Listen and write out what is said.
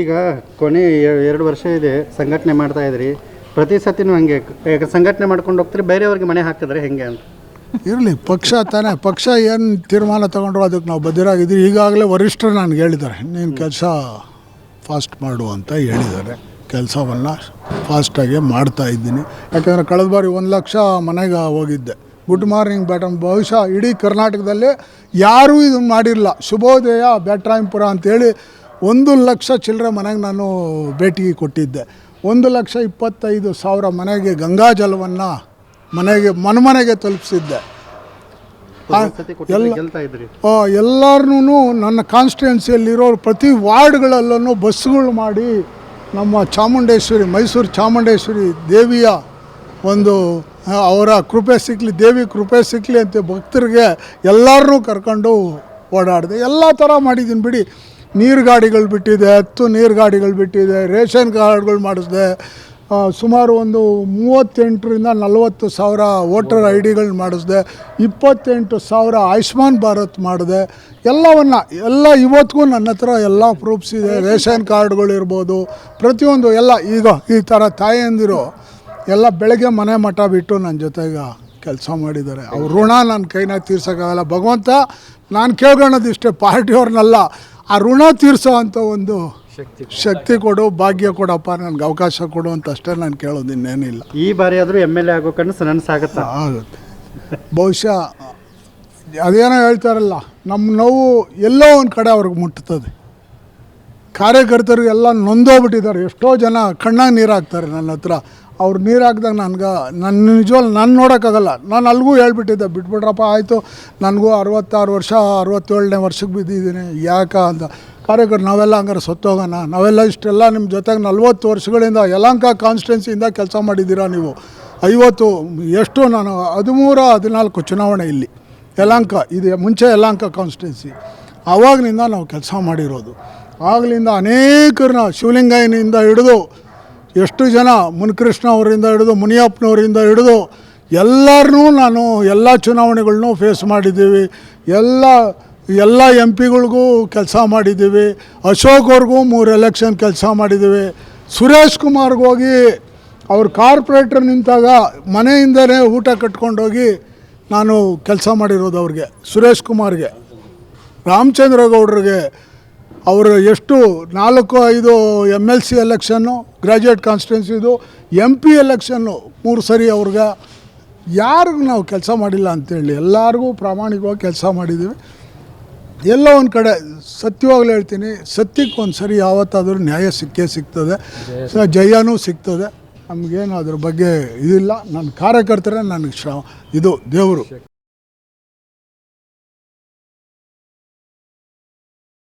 ಈಗ ಕೊನೆ 2 ವರ್ಷ ಇದೆ ಸಂಘಟನೆ ಮಾಡ್ತಾ ಇದ್ರಿ, ಪ್ರತಿ ಸತಿನೂ ಹಂಗೆ ಸಂಘಟನೆ ಮಾಡ್ಕೊಂಡು ಹೋಗ್ತೀರಿ, ಬೇರೆಯವ್ರಿಗೆ ಮನೆ ಹಾಕಿದ್ರೆ ಹೆಂಗೆ ಅಂತ? ಇರಲಿ, ಪಕ್ಷ ತಾನೇ, ಪಕ್ಷ ಏನು ತೀರ್ಮಾನ ತೊಗೊಂಡ್ರು ಅದಕ್ಕೆ ನಾವು ಬದ್ಧರಾಗಿದ್ದೀವಿ. ಈಗಾಗಲೇ ವರಿಷ್ಠರು ನನಗೆ ಹೇಳಿದ್ದಾರೆ, ನೀನು ಕೆಲಸ ಫಾಸ್ಟ್ ಮಾಡು ಅಂತ ಹೇಳಿದ್ದಾರೆ. ಕೆಲಸವನ್ನು ಫಾಸ್ಟಾಗಿ ಮಾಡ್ತಾ ಇದ್ದೀನಿ. ಯಾಕಂದರೆ ಕಳೆದ ಬಾರಿ 1 ಲಕ್ಷ ಮನೆಗೆ ಹೋಗಿದ್ದೆ. ಗುಡ್ ಮಾರ್ನಿಂಗ್ ಬ್ಯಾಟಮ್ ಬಹುಶಃ ಇಡೀ ಕರ್ನಾಟಕದಲ್ಲೇ ಯಾರೂ ಇದನ್ನು ಮಾಡಿರಲಿಲ್ಲ. ಶುಭೋದಯ ಬ್ಯಾಟ್ರಾಯಂಪುರ ಅಂತೇಳಿ 1 ಲಕ್ಷ ಚಿಲ್ಲರೆ ಮನೆಗೆ ನಾನು ಭೇಟಿ ಕೊಟ್ಟಿದ್ದೆ. 1,25,000 ಮನೆಗೆ ಗಂಗಾ ಜಲವನ್ನು ಮನೆಗೆ ತಲುಪಿಸಿದ್ದೆ. ಎಲ್ಲರೂ ನನ್ನ ಕಾನ್ಸ್ಟಿಟ್ಯೂನ್ಸಿಯಲ್ಲಿರೋ ಪ್ರತಿ ವಾರ್ಡ್ಗಳಲ್ಲೂ ಬಸ್ಸುಗಳು ಮಾಡಿ ನಮ್ಮ ಚಾಮುಂಡೇಶ್ವರಿ, ಮೈಸೂರು ಚಾಮುಂಡೇಶ್ವರಿ ದೇವಿಯ ಒಂದು ಅವರ ಕೃಪೆ ಸಿಕ್ಕಲಿ, ದೇವಿ ಕೃಪೆ ಸಿಕ್ಕಲಿ ಅಂತ ಭಕ್ತರಿಗೆ ಎಲ್ಲರನ್ನೂ ಕರ್ಕೊಂಡು ಓಡಾಡಿದೆ. ಎಲ್ಲ ಥರ ಮಾಡಿದ್ದೀನಿ ಬಿಡಿ. ನೀರು ಗಾಡಿಗಳು ಬಿಟ್ಟಿದೆ, 10 ನೀರು ಗಾಡಿಗಳು ಬಿಟ್ಟಿದೆ, ರೇಷನ್ ಕಾರ್ಡ್ಗಳು ಮಾಡಿಸಿದೆ. ಸುಮಾರು ಒಂದು 38ರಿಂದ 40 ಸಾವಿರ ವೋಟರ್ ಐ ಡಿಗಳು ಮಾಡಿಸಿದೆ. 28,000 ಆಯುಷ್ಮಾನ್ ಭಾರತ್ ಮಾಡಿದೆ. ಎಲ್ಲ ಇವತ್ತಿಗೂ ನನ್ನ ಹತ್ರ ಎಲ್ಲ ಪ್ರೂಫ್ಸ್ ಇದೆ. ರೇಷನ್ ಕಾರ್ಡ್ಗಳಿರ್ಬೋದು, ಪ್ರತಿಯೊಂದು ಎಲ್ಲ. ಈಗ ಈ ಥರ ತಾಯಂದಿರು ಎಲ್ಲ ಬೆಳಗ್ಗೆ ಮನೆ ಮಠ ಬಿಟ್ಟು ನನ್ನ ಜೊತೆಗೆ ಕೆಲಸ ಮಾಡಿದ್ದಾರೆ. ಅವ್ರ ಋಣ ನನ್ನ ಕೈನ ತೀರ್ಸೋಕ್ಕಾಗಲ್ಲ. ಭಗವಂತ ನಾನು ಕೇಳ್ಕೊಳ್ಳೋದಿಷ್ಟೇ, ಪಾರ್ಟಿಯವ್ರನ್ನೆಲ್ಲ ಆ ಋಣ ತೀರಿಸೋ ಅಂಥ ಒಂದು ಶಕ್ತಿ ಕೊಡು, ಭಾಗ್ಯ ಕೊಡಪ್ಪ, ನನಗೆ ಅವಕಾಶ ಕೊಡು ಅಂತ ಅಷ್ಟೇ ನಾನು ಕೇಳೋದು, ಇನ್ನೇನಿಲ್ಲ. ಈ ಬಾರಿ ಆದರೂ MLA ಆಗೋ ಕನಸು ನನಸಾಗುತ್ತೆ. ಆಗುತ್ತೆ ಬಹುಶಃ. ಅದೇನೋ ಹೇಳ್ತಾರಲ್ಲ, ನಮ್ಮ ನೋವು ಎಲ್ಲೋ ಒಂದು ಕಡೆ ಅವ್ರಿಗೆ ಮುಟ್ತದೆ. ಕಾರ್ಯಕರ್ತರು ಎಲ್ಲ ನೊಂದೋಗ್ಬಿಟ್ಟಿದ್ದಾರೆ. ಎಷ್ಟೋ ಜನ ಕಣ್ಣಾಗ ನೀರು ಹಾಕ್ತಾರೆ ನನ್ನ ಹತ್ರ. ಅವ್ರು ನೀರು ಹಾಕಿದಾಗ ನನ್ನ ನಿಜವಾಗ್ಲೂ ನಾನು ನೋಡೋಕ್ಕಾಗಲ್ಲ. ನಾನು ಅಲ್ಲಿಗೂ ಹೇಳ್ಬಿಟ್ಟಿದ್ದೆ, ಬಿಟ್ಬಿಟ್ರಪ್ಪ ಆಯಿತು, ನನಗೂ 66 ವರ್ಷ 67ನೇ ವರ್ಷಕ್ಕೆ ಬಿದ್ದಿದ್ದೀನಿ ಯಾಕ ಅಂತ. ಕಾರ್ಯಕರ್ತರು ನಾವೆಲ್ಲ ಹಂಗಾರೆ ಸತ್ತೋಗೋಣ, ನಾವೆಲ್ಲ ಇಷ್ಟೆಲ್ಲ ನಿಮ್ಮ ಜೊತೆಗೆ 40 ವರ್ಷಗಳಿಂದ ಯಲಹಂಕ ಕಾನ್ಸ್ಟಿಟ್ಯೂನ್ಸಿಯಿಂದ ಕೆಲಸ ಮಾಡಿದ್ದೀರಾ ನೀವು. 50 ಎಷ್ಟು ನಾನು 13-14 ಚುನಾವಣೆ ಇಲ್ಲಿ ಯಲಹಂಕ, ಇದು ಮುಂಚೆ ಯಲಹಂಕ ಕಾನ್ಸ್ಟಿಟ್ಯೂನ್ಸಿ. ಆವಾಗಲಿಂದ ನಾವು ಕೆಲಸ ಮಾಡಿರೋದು. ಆಗಲಿಂದ ಅನೇಕರನ್ನ ಶಿವಲಿಂಗಯ್ಯನಿಂದ ಹಿಡಿದು ಎಷ್ಟು ಜನ, ಮುನಿಕೃಷ್ಣ ಅವರಿಂದ ಹಿಡಿದು ಮುನಿಯಪ್ಪನವರಿಂದ ಹಿಡಿದು ಎಲ್ಲರನ್ನೂ ನಾನು ಎಲ್ಲ ಚುನಾವಣೆಗಳನ್ನೂ ಫೇಸ್ ಮಾಡಿದ್ದೀವಿ. ಎಲ್ಲ MP ಗಳಿಗೂ ಕೆಲಸ ಮಾಡಿದ್ದೀವಿ. ಅಶೋಕ್ ಅವ್ರಿಗೂ 3 ಎಲೆಕ್ಷನ್ ಕೆಲಸ ಮಾಡಿದ್ದೀವಿ. ಸುರೇಶ್ ಕುಮಾರ್ಗೆ ಹೋಗಿ ಅವ್ರ ಕಾರ್ಪೊರೇಟರ್ ನಿಂತಾಗ ಮನೆಯಿಂದಲೇ ಊಟ ಕಟ್ಕೊಂಡೋಗಿ ನಾನು ಕೆಲಸ ಮಾಡಿರೋದು ಅವ್ರಿಗೆ. ಸುರೇಶ್ ಕುಮಾರ್ಗೆ, ರಾಮಚಂದ್ರ ಗೌಡ್ರಿಗೆ, ಅವರು ಎಷ್ಟು 4-5 MLC ಎಲೆಕ್ಷನ್ನು, ಗ್ರ್ಯಾಜುಯೇಟ್ ಕಾನ್ಸ್ಟಿಟ್ಯೂನ್ಸಿದು, MP ಎಲೆಕ್ಷನ್ನು 3 ಸರಿ ಅವ್ರಿಗೆ. ಯಾರಿಗೂ ನಾವು ಕೆಲಸ ಮಾಡಿಲ್ಲ ಅಂತೇಳಿ, ಎಲ್ಲರಿಗೂ ಪ್ರಾಮಾಣಿಕವಾಗಿ ಕೆಲಸ ಮಾಡಿದ್ದೀವಿ. ಎಲ್ಲೋ ಒಂದು ಕಡೆ ಸತ್ಯವಾಗ್ಲೂ ಹೇಳ್ತೀನಿ, ಸತ್ಯಕ್ಕೆ ಒಂದು ಸರಿ ಯಾವತ್ತಾದರೂ ನ್ಯಾಯ ಸಿಗ್ತದೆ, ಜಯನೂ ಸಿಗ್ತದೆ. ನಮಗೇನು ಅದ್ರ ಬಗ್ಗೆ ಇದಿಲ್ಲ. ನನ್ನ ಕಾರ್ಯಕರ್ತರೇ ನನಗೆ ಇದು ದೇವರು.